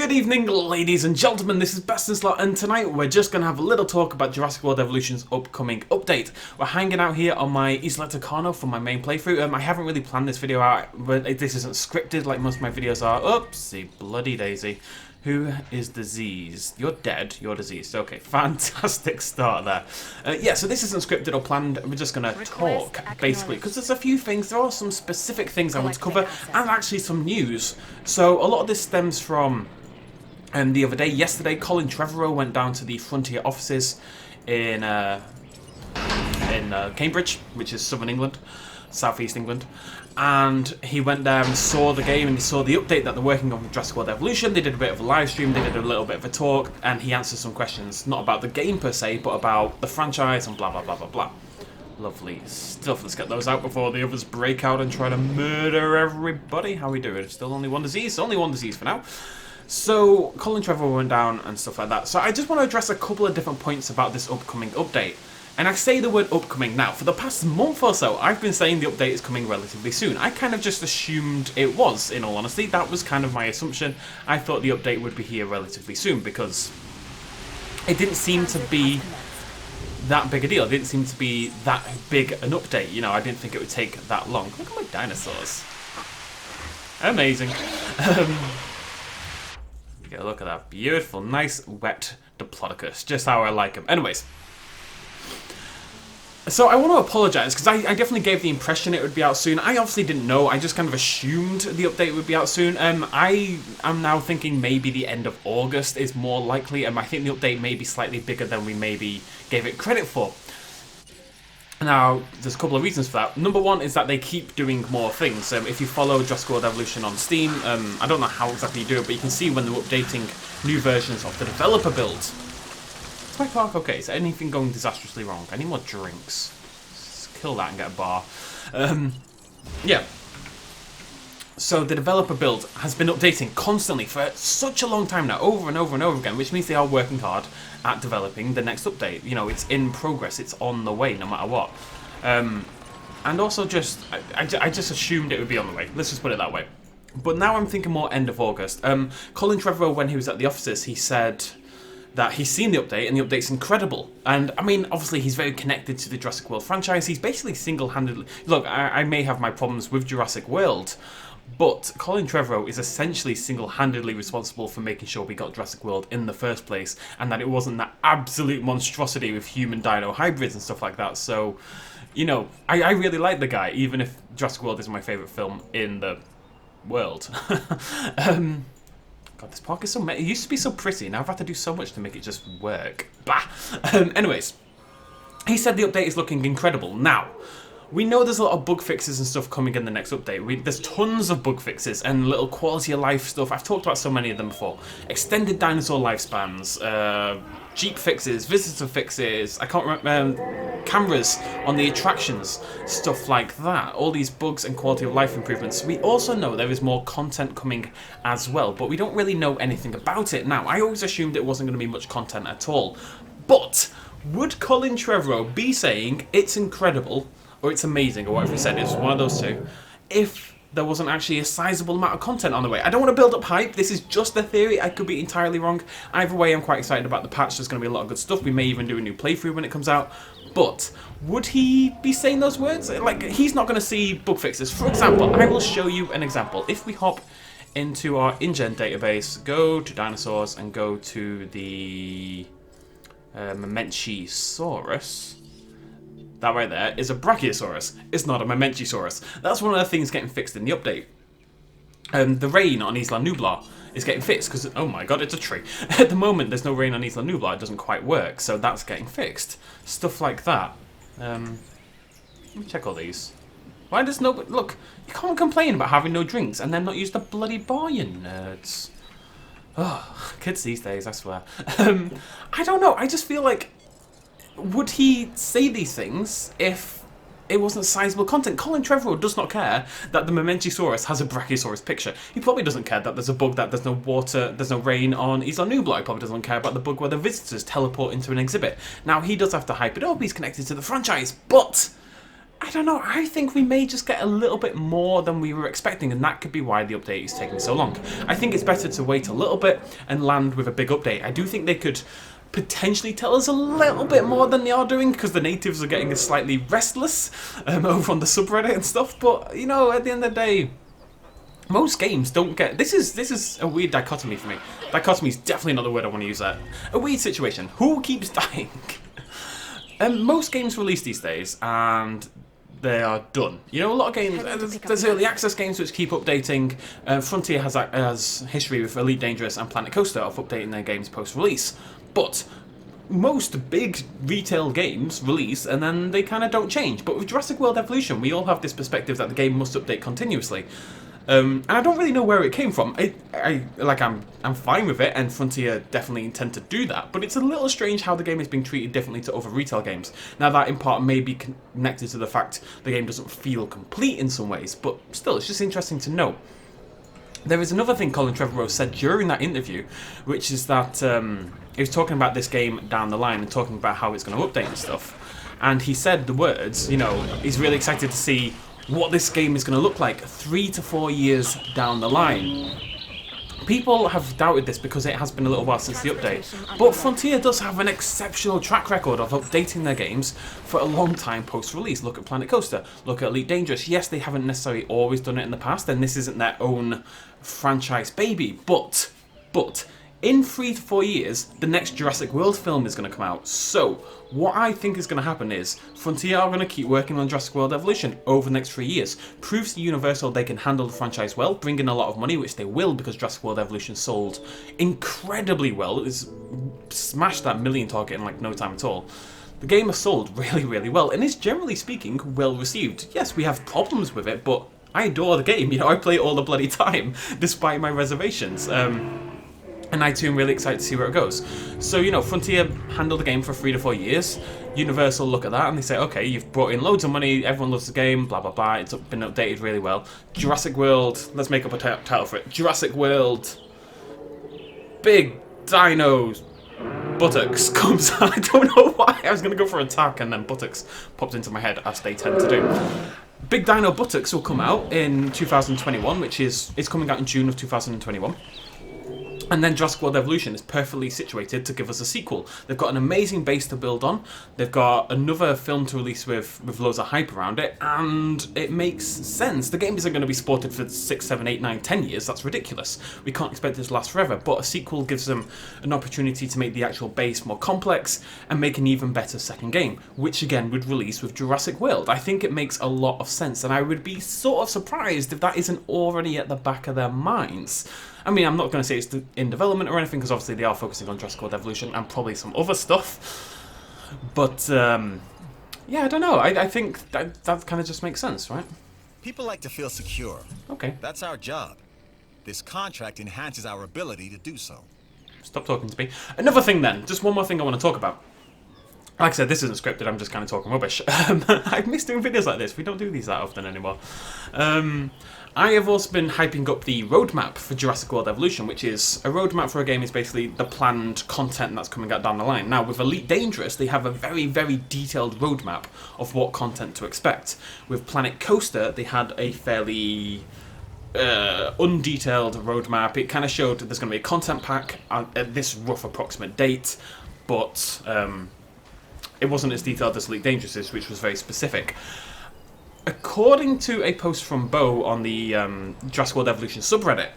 Good evening, ladies and gentlemen, this is BestInSlot, and tonight we're just going to have a little talk about Jurassic World Evolution's upcoming update. We're hanging out here on my Isla Tucano for my main playthrough. I haven't really planned this video out, but this isn't scripted like most of my videos are. Oopsie, bloody daisy. Who is diseased? You're dead, you're diseased. Okay, fantastic start there. Yeah, so this isn't scripted or planned, we're just going to talk, basically, because there's a few things, there are some specific things I want to cover, and actually some news. So a lot of this stems from the other day, yesterday, Colin Trevorrow went down to the Frontier offices in Cambridge, which is southern England, southeast England, and he went there and saw the game and he saw the update that they're working on with Jurassic World Evolution. They did a bit of a live stream, they did a little bit of a talk, and he answered some questions, not about the game per se, but about the franchise and blah blah blah blah blah. Lovely stuff. Let's get those out before the others break out and try to murder everybody. How are we doing? Still only one disease for now. So Colin Trevorrow went down and stuff like that. So I just want to address a couple of different points about this upcoming update. And I say the word upcoming now. For the past month or so, I've been saying the update is coming relatively soon. I kind of just assumed it was, in all honesty. That was kind of my assumption. I thought the update would be here relatively soon because it didn't seem to be that big a deal. It didn't seem to be that big an update. You know, I didn't think it would take that long. Look at my dinosaurs. Amazing. Yeah, look at that. Beautiful, nice, wet Diplodocus. Just how I like them. Anyways. So I want to apologise, because I definitely gave the impression it would be out soon. I obviously didn't know, I just kind of assumed the update would be out soon. I am now thinking maybe the end of August is more likely, I think the update may be slightly bigger than we maybe gave it credit for. Now, there's a couple of reasons for that. Number one is that they keep doing more things. If you follow Jurassic World Evolution on Steam, I don't know how exactly you do it, but you can see when they're updating new versions of the developer build. Is my park okay? Is anything going disastrously wrong? I need more drinks. Let's kill that and get a bar. Yeah. So the developer build has been updating constantly for such a long time now, over and over and over again, which means they are working hard at developing the next update. You know, it's in progress, it's on the way, no matter what. And also just, I just assumed it would be on the way. Let's just put it that way. But now I'm thinking more end of August. Colin Trevorrow, when he was at the offices, he said that he's seen the update, and the update's incredible. And, I mean, obviously he's very connected to the Jurassic World franchise. He's basically single-handedly... Look, I may have my problems with Jurassic World, but Colin Trevorrow is essentially single-handedly responsible for making sure we got Jurassic World in the first place, and that it wasn't that absolute monstrosity with human-dino hybrids and stuff like that. So, you know, I really like the guy, even if Jurassic World isn't my favourite film in the world. God, this park is so... It used to be so pretty, now I've had to do so much to make it just work. Bah! Anyways, he said the update is looking incredible. Now, we know there's a lot of bug fixes and stuff coming in the next update. There's tons of bug fixes and little quality of life stuff. I've talked about so many of them before. Extended dinosaur lifespans, Jeep fixes, visitor fixes, I can't remember, cameras on the attractions, stuff like that. All these bugs and quality of life improvements. We also know there is more content coming as well, but we don't really know anything about it. Now, I always assumed it wasn't going to be much content at all. But would Colin Trevorrow be saying it's incredible, or it's amazing, or whatever he said, it's one of those two, if there wasn't actually a sizable amount of content on the way? I don't want to build up hype, this is just a theory, I could be entirely wrong. Either way, I'm quite excited about the patch, there's going to be a lot of good stuff, we may even do a new playthrough when it comes out, but would he be saying those words? Like, he's not going to see bug fixes. For example, I will show you an example. If we hop into our InGen database, go to dinosaurs, and go to the Mamenchisaurus, that right there is a Brachiosaurus. It's not a Mamenchisaurus. That's one of the things getting fixed in the update. The rain on Isla Nublar is getting fixed because, oh my god, it's a tree. At the moment, there's no rain on Isla Nublar. It doesn't quite work, so that's getting fixed. Stuff like that. Let me check all these. Why does no... Look, you can't complain about having no drinks and then not use the bloody bar, you nerds. Oh, kids these days, I swear. I don't know. I just feel like... Would he say these things if it wasn't sizable content? Colin Trevorrow does not care that the Mamenchisaurus has a Brachiosaurus picture. He probably doesn't care that there's a bug that there's no water, there's no rain on Isla Nublar. He probably doesn't care about the bug where the visitors teleport into an exhibit. Now, he does have to hype it up, he's connected to the franchise, but I don't know, I think we may just get a little bit more than we were expecting, and that could be why the update is taking so long. I think it's better to wait a little bit and land with a big update. I do think they could potentially tell us a little bit more than they are doing, because the natives are getting slightly restless over on the subreddit and stuff, but, you know, at the end of the day, most games don't get... This is a weird dichotomy for me. Dichotomy is definitely not the word I want to use there. A weird situation. Who keeps dying? Most games release these days, and they are done. You know, a lot of games, there's early access games which keep updating. Frontier has history with Elite Dangerous and Planet Coaster of updating their games post-release. But most big retail games release and then they kind of don't change. But with Jurassic World Evolution, we all have this perspective that the game must update continuously. And I don't really know where it came from. I'm fine with it, and Frontier definitely intend to do that, but it's a little strange how the game is being treated differently to other retail games. Now that in part may be connected to the fact the game doesn't feel complete in some ways, but still, it's just interesting to know. There is another thing Colin Trevorrow said during that interview, which is that he was talking about this game down the line and talking about how it's going to update and stuff. And he said the words, you know, he's really excited to see what this game is going to look like 3 to 4 years down the line. People have doubted this because it has been a little while since the update, but Frontier does have an exceptional track record of updating their games for a long time post-release. Look at Planet Coaster, look at Elite Dangerous. Yes, they haven't necessarily always done it in the past, and this isn't their own franchise baby, but in 3 to 4 years, the next Jurassic World film is going to come out. So, what I think is going to happen is, Frontier are going to keep working on Jurassic World Evolution over the next 3 years. Proves to Universal they can handle the franchise well, bring in a lot of money, which they will because Jurassic World Evolution sold incredibly well. It's smashed that million target in like no time at all. The game has sold really, really well, and is generally speaking well received. Yes, we have problems with it, but I adore the game. You know, I play it all the bloody time, despite my reservations. And I too am really excited to see where it goes. So, you know, Frontier handled the game for 3 to 4 years. Universal look at that and they say, okay, you've brought in loads of money, everyone loves the game, blah, blah, blah. It's been updated really well. Jurassic World, let's make up a title for it. Jurassic World, Big Dinos, Buttocks comes out. I don't know why. I was going to go for Attack and then Buttocks popped into my head, as they tend to do. Big Dino Buttocks will come out in 2021, it's coming out in June of 2021. And then Jurassic World Evolution is perfectly situated to give us a sequel. They've got an amazing base to build on. They've got another film to release with loads of hype around it, and it makes sense. The game isn't going to be supported for 6, 7, 8, 9, 10 years. That's ridiculous. We can't expect this to last forever, but a sequel gives them an opportunity to make the actual base more complex and make an even better second game, which again would release with Jurassic World. I think it makes a lot of sense, and I would be sort of surprised if that isn't already at the back of their minds. I mean, I'm not going to say it's in development or anything, because obviously they are focusing on Jurassic World Evolution and probably some other stuff. But, yeah, I don't know. I think that kind of just makes sense, right? People like to feel secure. Okay. That's our job. This contract enhances our ability to do so. Stop talking to me. Another thing then, just one more thing I want to talk about. Like I said, this isn't scripted, I'm just kind of talking rubbish. I've missed doing videos like this. We don't do these that often anymore. I have also been hyping up the roadmap for Jurassic World Evolution, which is a roadmap for a game is basically the planned content that's coming out down the line. Now, with Elite Dangerous, they have a very, very detailed roadmap of what content to expect. With Planet Coaster, they had a fairly undetailed roadmap. It kind of showed that there's going to be a content pack at this rough approximate date, but it wasn't as detailed as Elite Dangerous is, which was very specific. According to a post from Bo on the Jurassic World Evolution subreddit,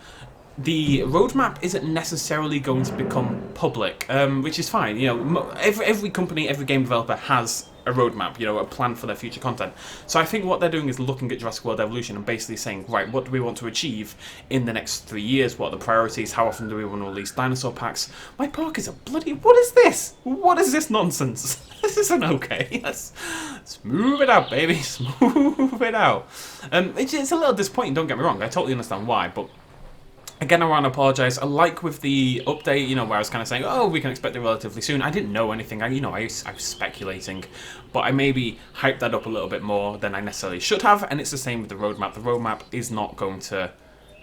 the roadmap isn't necessarily going to become public, which is fine. You know, every company, every game developer has a roadmap, you know, a plan for their future content. So I think what they're doing is looking at Jurassic World Evolution and basically saying, right, what do we want to achieve in the next 3 years? What are the priorities? How often do we want to release dinosaur packs? My park is a bloody... What is this? What is this nonsense? This isn't okay. Let's move it out, baby. Smooth it out. It's a little disappointing, don't get me wrong. I totally understand why, but again, I want to apologise. I like with the update, you know, where I was kind of saying, oh, we can expect it relatively soon. I didn't know anything. I was speculating, but I maybe hyped that up a little bit more than I necessarily should have. And it's the same with the roadmap. The roadmap is not going to,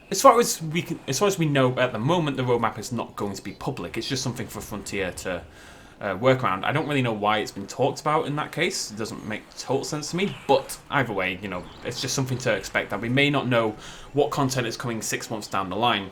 as far as we know at the moment, the roadmap is not going to be public. It's just something for Frontier to workaround. I don't really know why it's been talked about in that case. It doesn't make total sense to me, but either way, you know, it's just something to expect, that we may not know what content is coming 6 months down the line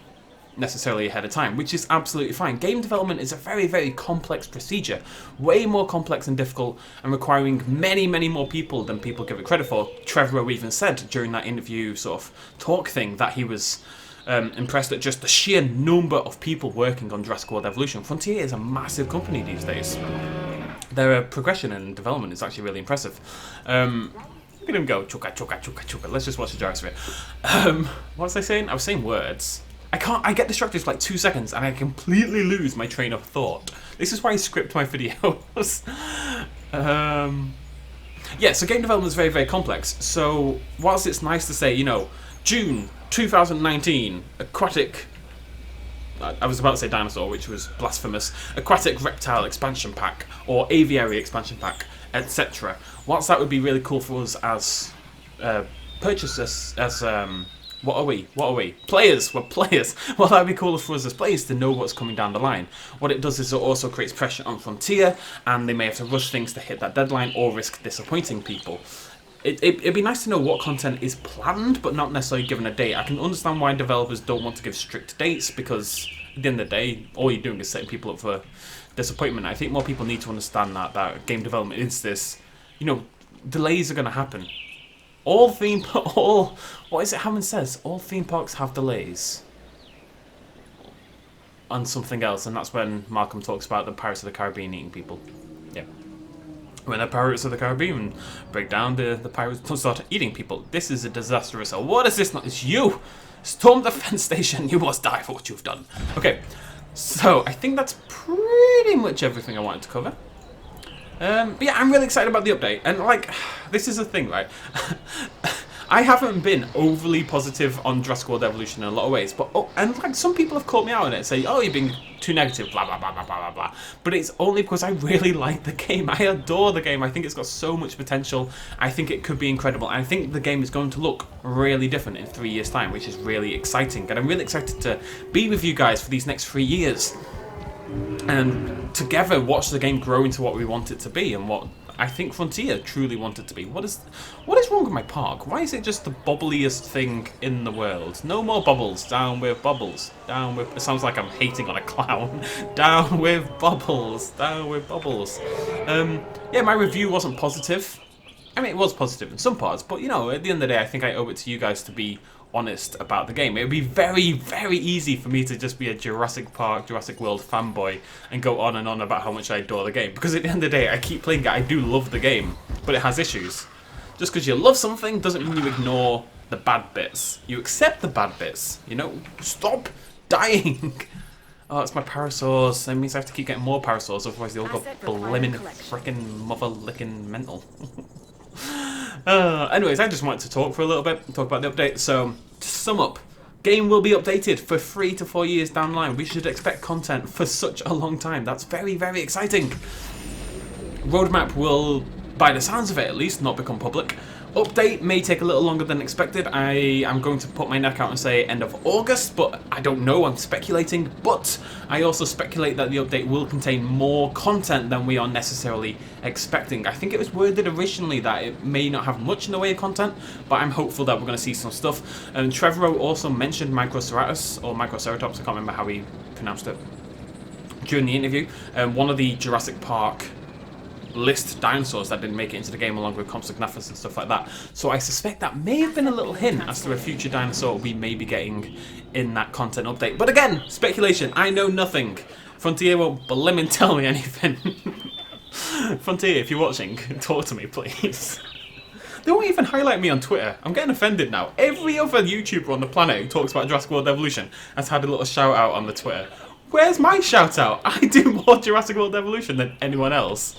necessarily ahead of time, which is absolutely fine. Game development is a very, very complex procedure, way more complex and difficult, and requiring many, many more people than people give it credit for. Trevorrow even said during that interview sort of talk thing that he was impressed at just the sheer number of people working on Jurassic World Evolution. Frontier is a massive company these days. Their progression and development is actually really impressive. Look at him go, chuka, chuka, chuka, chuka. Let's just watch the Jurassic. What was I saying? I was saying words. I get distracted for like 2 seconds and I completely lose my train of thought. This is why I script my videos. Yeah, so game development is very, very complex. So whilst it's nice to say, you know, June 2019, aquatic... I was about to say dinosaur, which was blasphemous. Aquatic reptile expansion pack, or aviary expansion pack, etc. Whilst that would be really cool for us as purchasers, as... What are we? What are we? Players! We're players! Well, that would be cooler for us as players to know what's coming down the line. What it does is it also creates pressure on Frontier, and they may have to rush things to hit that deadline or risk disappointing people. It'd be nice to know what content is planned, but not necessarily given a date. I can understand why developers don't want to give strict dates, because at the end of the day, all you're doing is setting people up for disappointment. I think more people need to understand that game development is this, you know, delays are going to happen. What is it Hammond says? All theme parks have delays. On something else, and that's when Malcolm talks about the Pirates of the Caribbean eating people. Yeah. When the Pirates of the Caribbean break down, the pirates don't start eating people. This is a disastrous. What is this? Not it's you! Storm the fence station, you must die for what you've done. Okay, so I think that's pretty much everything I wanted to cover. But yeah, I'm really excited about the update, and like, this is the thing, right? I haven't been overly positive on Jurassic World Evolution in a lot of ways, but and like some people have called me out on it, say, "Oh, you're being too negative," blah blah blah blah blah blah blah. But it's only because I really like the game. I adore the game. I think it's got so much potential. I think it could be incredible. And I think the game is going to look really different in 3 years' time, which is really exciting. And I'm really excited to be with you guys for these next 3 years, and together watch the game grow into what we want it to be and what I think Frontier truly want it to be. What is wrong with my park? Why is it just the bubbliest thing in the world? No more bubbles. Down with bubbles. Down with... It sounds like I'm hating on a clown. Down with bubbles. Down with bubbles. Yeah, my review wasn't positive. I mean, it was positive in some parts, but you know, at the end of the day, I think I owe it to you guys to be honest about the game. It would be very, very easy for me to just be a Jurassic Park, Jurassic World fanboy and go on and on about how much I adore the game. Because at the end of the day, I keep playing it. I do love the game, but it has issues. Just because you love something doesn't mean you ignore the bad bits. You accept the bad bits. You know, stop dying. Oh, it's my parasaurs. That means I have to keep getting more parasaurs, otherwise they all go blimmin' frickin' mother-licking mental. Anyways, I just wanted to talk for a little bit, talk about the update. So, to sum up, game will be updated for 3 to 4 years down the line. We should expect content for such a long time. That's very, very exciting. Roadmap will, by the sounds of it at least, not become public. Update may take a little longer than expected. I am going to put my neck out and say end of August, but I don't know, I'm speculating. But I also speculate that the update will contain more content than we are necessarily expecting. I think it was worded originally that it may not have much in the way of content, but I'm hopeful that we're going to see some stuff. And Trevorrow also mentioned Microceratops, or Microceratops, I can't remember how he pronounced it, during the interview. One of the Jurassic Park list dinosaurs that didn't make it into the game, along with Compsognathus and stuff like that. So I suspect that may have been a little hint as to a future dinosaur we may be getting in that content update. But again, speculation. I know nothing. Frontier won't blimmin' tell me anything. Frontier, if you're watching, talk to me, please. They won't even highlight me on Twitter. I'm getting offended now. Every other YouTuber on the planet who talks about Jurassic World Evolution has had a little shout out on the Twitter. Where's my shout out? I do more Jurassic World Evolution than anyone else.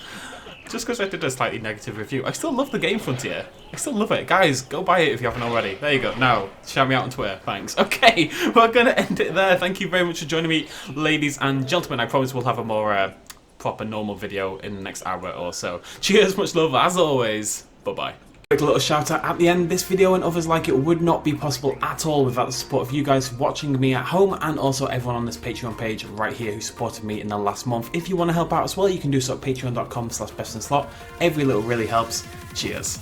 Just because I did a slightly negative review. I still love the game, Frontier. I still love it. Guys, go buy it if you haven't already. There you go. Now, shout me out on Twitter. Thanks. Okay, we're going to end it there. Thank you very much for joining me, ladies and gentlemen. I promise we'll have a more proper normal video in the next hour or so. Cheers, much love, as always. Bye-bye. Quick little shout out at the end. This video and others like it would not be possible at all without the support of you guys watching me at home, and also everyone on this Patreon page right here who supported me in the last month. If you want to help out as well, you can do so at patreon.com/bestinslot. Every little really helps. Cheers.